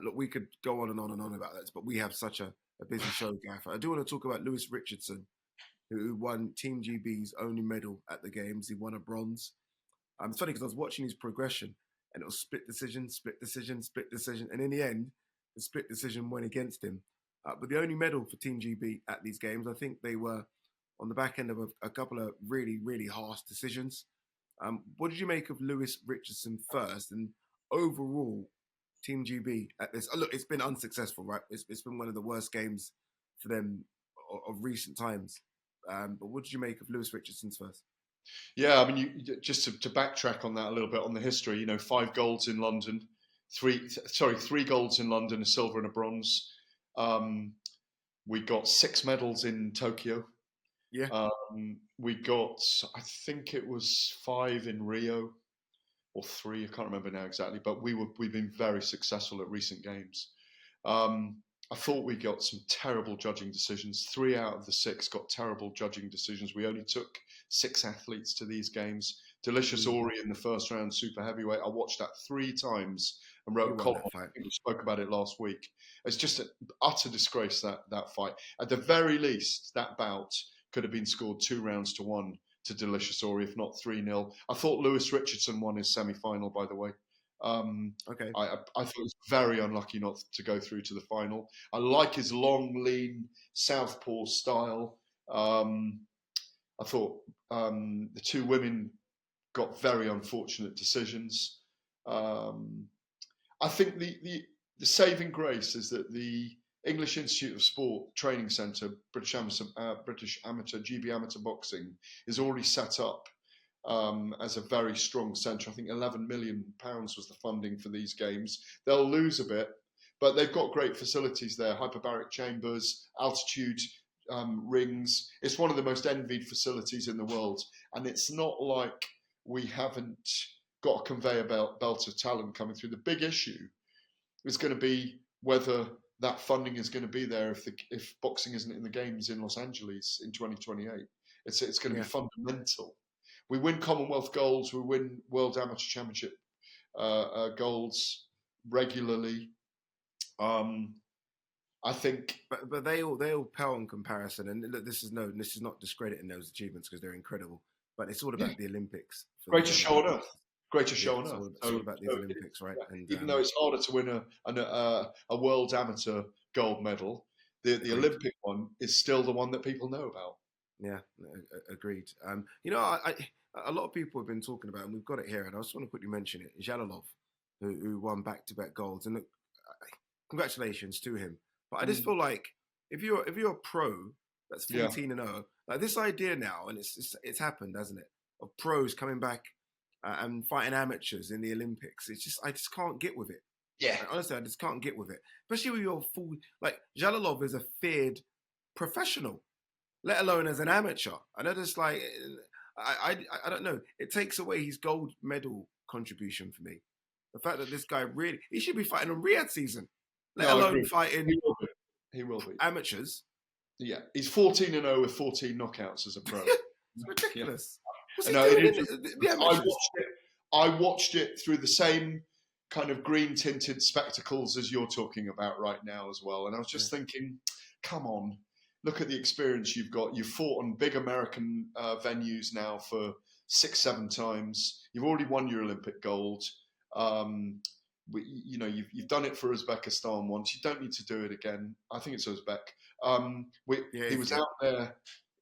Look, we could go on and on and on about this, but we have such a busy show, Gareth. I do want to talk about Lewis Richardson, who won Team GB's only medal at the Games. He won a bronze. It's funny because I was watching his progression, and it was split decision, split decision, split decision, and in the end, the split decision went against him. But the only medal for Team GB at these Games, I think they were on the back end of a couple of really, really harsh decisions. What did you make of Lewis Richardson first, and overall Team GB at this? Look, it's been unsuccessful, right? It's been one of the worst games for them of recent times. But what did you make of Lewis Richardson's first? Yeah, I mean, just to backtrack on that a little bit on the history, 5 golds in London, three golds in London, a silver and a bronze. We got 6 medals in Tokyo. Yeah. We got, I think it was 5 in Rio, or 3, I can't remember now exactly, but we've been very successful at recent games. I thought we got some terrible judging decisions. 3 out of the 6 got terrible judging decisions. We only took 6 athletes to these games. Delicious Ori in the first round, super heavyweight. I watched that 3 times and wrote a column. I think we spoke about it last week. It's just an utter disgrace, that fight. At the very least, that bout could have been scored 2 rounds to 1 to Delicious Ori, if not 3-0. I thought Lewis Richardson won his semi-final, by the way. Okay. I thought he was very unlucky not to go through to the final. I like his long, lean southpaw style. I thought the 2 women got very unfortunate decisions. I think the saving grace is that the English Institute of Sport Training Centre, British Amateur, GB Amateur Boxing, is already set up as a very strong centre. I think £11 million was the funding for these games. They'll lose a bit, but they've got great facilities there, hyperbaric chambers, altitude rings. It's one of the most envied facilities in the world. And it's not like we haven't got a conveyor belt of talent coming through. The big issue is going to be whether that funding is going to be there if boxing isn't in the games in Los Angeles in 2028. It's going to be fundamental. We win Commonwealth golds, we win World Amateur Championship golds regularly. I think, but they all pale in comparison. And look, this is not discrediting those achievements because they're incredible. But it's all about the Olympics. Greatest show on earth. Greatest show on earth. It's all about the Olympics, right? And even though it's harder to win a World Amateur gold medal, the Olympic one is still the one that people know about. Yeah, agreed. A lot of people have been talking about, and we've got it here, and I just want to quickly mention it. Zhalalov, who won back-to-back golds, and look, congratulations to him. But I just feel like if you're a pro that's 14-0, like this idea now, and it's happened, hasn't it? Of pros coming back and fighting amateurs in the Olympics. I just can't get with it. Yeah, like, honestly, I just can't get with it. Especially with your full, like Zhalalov is a feared professional, let alone as an amateur. And I just like, I don't know. It takes away his gold medal contribution for me. The fact that this guy he should be fighting on Riyadh season, let alone fighting. He will be amateurs. Yeah, he's 14-0 with 14 knockouts as a pro. It's ridiculous. Yeah. I watched it through the same kind of green tinted spectacles as you're talking about right now as well, and I was just thinking, come on. Look at the experience you've got. You've fought on big American venues now for 6-7 times. You've already won your Olympic gold. You've done it for Uzbekistan once. You don't need to do it again. I think it's Uzbek. He was out there.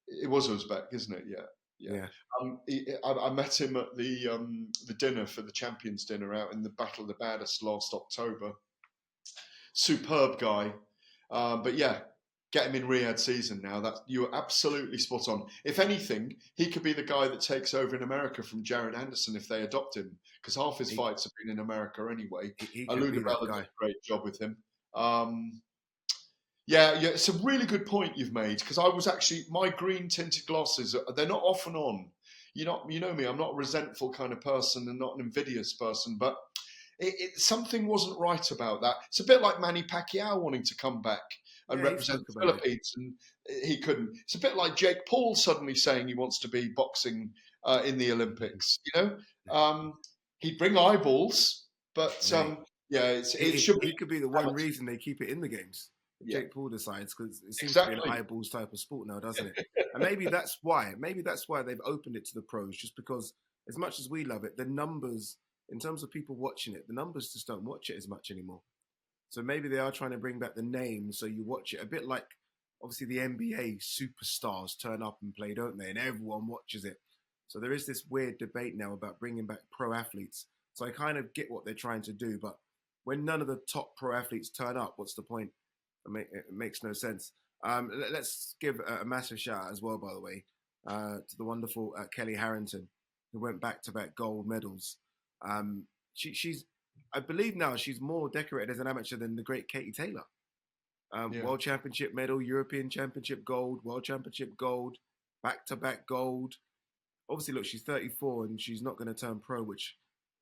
It was Uzbek, isn't it? Yeah. I met him at the dinner for the Champions Dinner out in the Battle of the Baddest last October. Superb guy. But yeah. Get him in Riyadh season now. That you're absolutely spot on. If anything, he could be the guy that takes over in America from Jared Anderson if they adopt him, because half his fights have been in America anyway. Aludabella did a great job with him. It's a really good point you've made, because I was actually, my green tinted glasses, they're not off and on. You know me, I'm not a resentful kind of person and not an invidious person, but something wasn't right about that. It's a bit like Manny Pacquiao wanting to come back and represent the Philippines, and he couldn't. It's a bit like Jake Paul suddenly saying he wants to be boxing in the Olympics. He'd bring eyeballs, but Yeah, it should be He could be the one amateur. reason they keep it in the games. If Yeah, Jake Paul decides, because it seems to be an exactly. eyeballs type of sport now, doesn't it? And maybe that's why. Maybe that's why they've opened it to the pros, just because as much as we love it, the numbers in terms of people watching it, the numbers just don't watch it as much anymore. So maybe they are trying to bring back the name so you watch it a bit like obviously the NBA superstars turn up and play, don't they? And everyone watches it. So there is this weird debate now about bringing back pro athletes. So I kind of get what they're trying to do, but when none of the top pro athletes turn up, what's the point? It makes no sense. Let's give a massive shout out as well, by the way, to the wonderful Kelly Harrington, who went back to back gold medals. Um, she's, I believe now, she's more decorated as an amateur than the great Katie Taylor. Yeah. World Championship medal, European Championship gold, World Championship gold, back to back gold. Obviously, look, she's 34 and she's not going to turn pro, which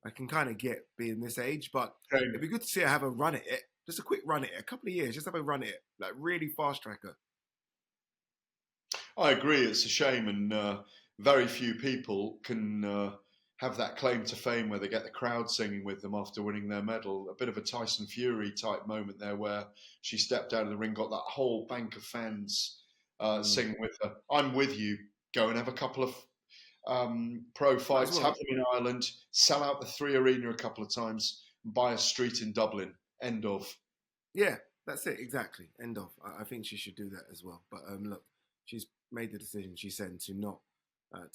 I can kind of get being this age, but it'd be good to see her have a run at it. Just a quick run at it, a couple of years, just have a run at it, like really fast tracker. I agree. It's a shame, and very few people can have that claim to fame where they get the crowd singing with them after winning their medal. A bit of a Tyson Fury type moment there, where she stepped out of the ring, got that whole bank of fans singing with her. I'm with you. Go and have a couple of pro fights, Well. have them in Ireland, sell out the Three Arena a couple of times, and buy a street in Dublin. End of. Yeah, that's it, exactly. End of. I think she should do that as well. But look, she's made the decision, she said, to not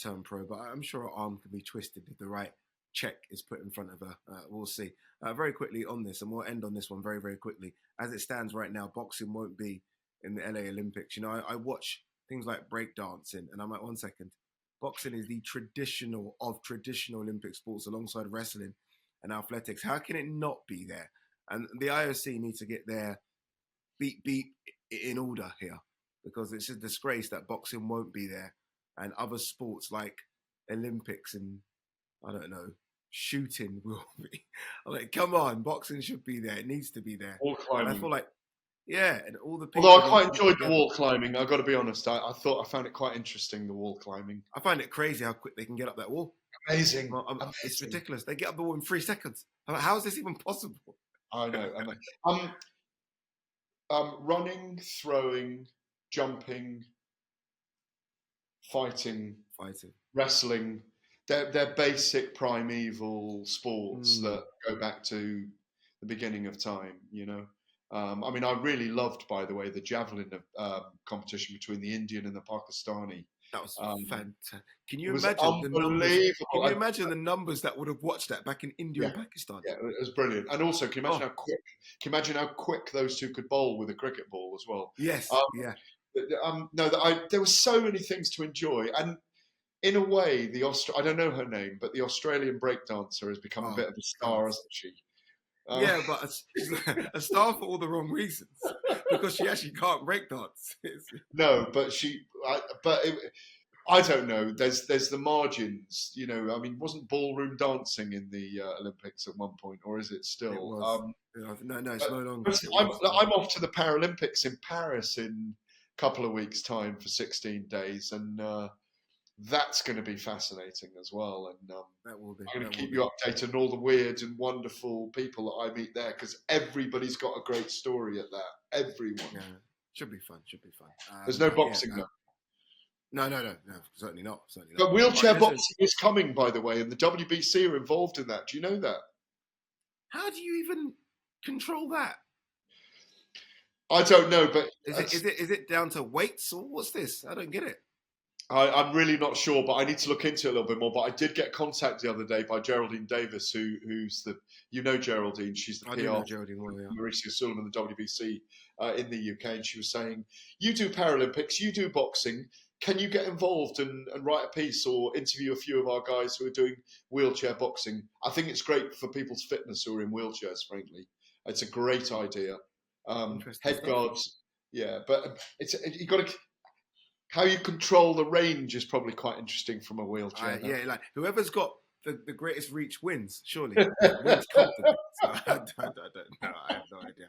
turn pro. But I'm sure her arm can be twisted if the right check is put in front of her. We'll see. Very quickly on this, and we'll end on this one very, very quickly. As it stands right now, boxing won't be in the LA Olympics. You know, I watch things like breakdancing, and I'm like, 1 second. Boxing is the traditional of traditional Olympic sports alongside wrestling and athletics. How can it not be there? And the IOC need to get their beat in order here, because it's a disgrace that boxing won't be there and other sports like Olympics and, I don't know, shooting will be. I'm like, come on, boxing should be there. It needs to be there. Wall And I climbing. feel like, yeah, and all the people Although I need quite to get enjoyed the together. wall climbing, I've got to be honest. I thought I found it quite interesting, the wall climbing. I find it crazy how quick they can get up that wall. Amazing. It's Amazing. ridiculous. They get up the wall in 3 seconds. I'm like, how is this even possible? I know. Running, throwing, jumping, fighting, Fighting. wrestling. They're basic primeval sports that go back to the beginning of time, you know. I mean, I really loved, by the way, the javelin competition between the Indian and the Pakistani. That was fantastic. Can It you was imagine the numbers? unbelievable. Can you imagine the numbers that would have watched that back in India and Pakistan? Yeah, it was brilliant. And also, can you imagine how quick? Can you imagine how quick those two could bowl with a cricket ball as well? Yes, yeah. No, there were so many things to enjoy, and in a way, I don't know her name, but the Australian breakdancer has become a bit of a star, hasn't she? Yeah, but she's a star for all the wrong reasons, because she actually can't breakdance. No, but I don't know. There's the margins, you know. I mean, wasn't ballroom dancing in the Olympics at one point, or is it still? It was. No, it's no longer. I'm off to the Paralympics in Paris in a couple of weeks' time for 16 days, and that's going to be fascinating as well. And that will be. I'm going to keep you updated on all the weird and wonderful people that I meet there, because everybody's got a great story at that. Everyone. Yeah, should be fun. There's no boxing though. No, certainly not. But wheelchair boxing is coming, by the way, and the WBC are involved in that. Do you know that? How do you even control that? I don't know, but is it down to weights, or what's this? I don't get it. I'm really not sure, but I need to look into it a little bit more. But I did get contacted the other day by Geraldine Davis, who's Geraldine. She's the PR know Geraldine well, yeah. Mauricio Sullivan, the WBC in the UK, and she was saying, "You do Paralympics, you do boxing. Can you get involved and write a piece or interview a few of our guys who are doing wheelchair boxing? I think it's great for people's fitness who are in wheelchairs. Frankly, it's a great idea. Head guards, yeah, but you got to." How you control the range is probably quite interesting from a wheelchair. Yeah, like whoever's got the greatest reach wins, surely. Wins comfortably. So I don't know. I have no idea.